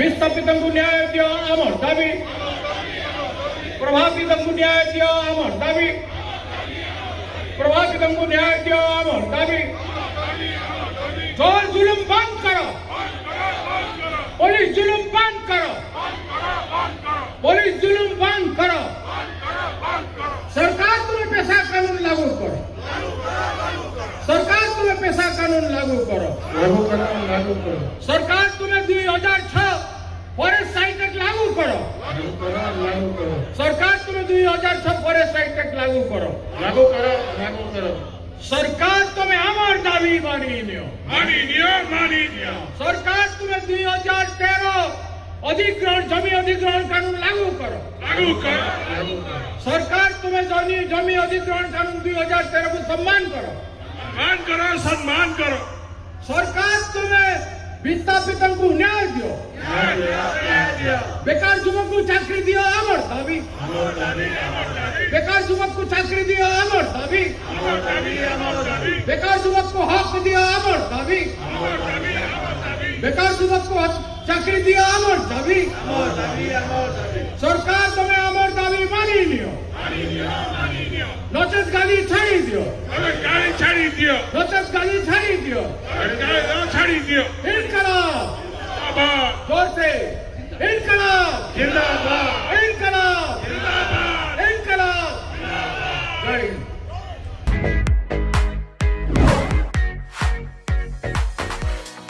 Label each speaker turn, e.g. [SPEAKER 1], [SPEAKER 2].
[SPEAKER 1] विस्थापितଙ୍କୁ ନ୍ୟାୟ ଦିଅ ଆମର ଦାବି प्रभावितଙ୍କୁ न्याय दियो ଆମର ଦାବି प्रभावितଙ୍କୁ न्याय दियो ଆମର ଦାବି जोर जुलुम बंद करो पुलिस जुलुम बंद करो पुलिस जुलुम बंद करो सरकार तुम्हें पेशा कानून लागू करो सरकार तुम्हें पेशा कानून लागू करो सरकार तुम्हें 2006 फॉरेस्ट साइट एक्ट लागू करो सरकार तुम्हें 2006 फॉरेस्ट साइट एक्ट लागू करो सरकार तुम्हें अमर दावी मानी लियो सरकार तुम्हें 2013 अधिग्रहण जमी अधिग्रहण कानून लागू करो सरकार तुम्हें जमी अधिग्रहण कानून 2013 को सम्मान करो सरकार तुम्हें विस्थापितଙ୍କୁ न्याय दियो बेकार युवक को चाकरी दियो अमर दावी बेकार युवक को चाकरी दियो अमर दावी बेकार युवक को हक दियो अमर दावी बेकार युवक को चाकरी दियो अमर दावी सरकार तुम्हें अमर दावी मानी लियो नचेत गाली छाड़ी दियो नचेत गाली छाड़ी दियो इनकलाब जोर से इनकलाब जिंदाबाद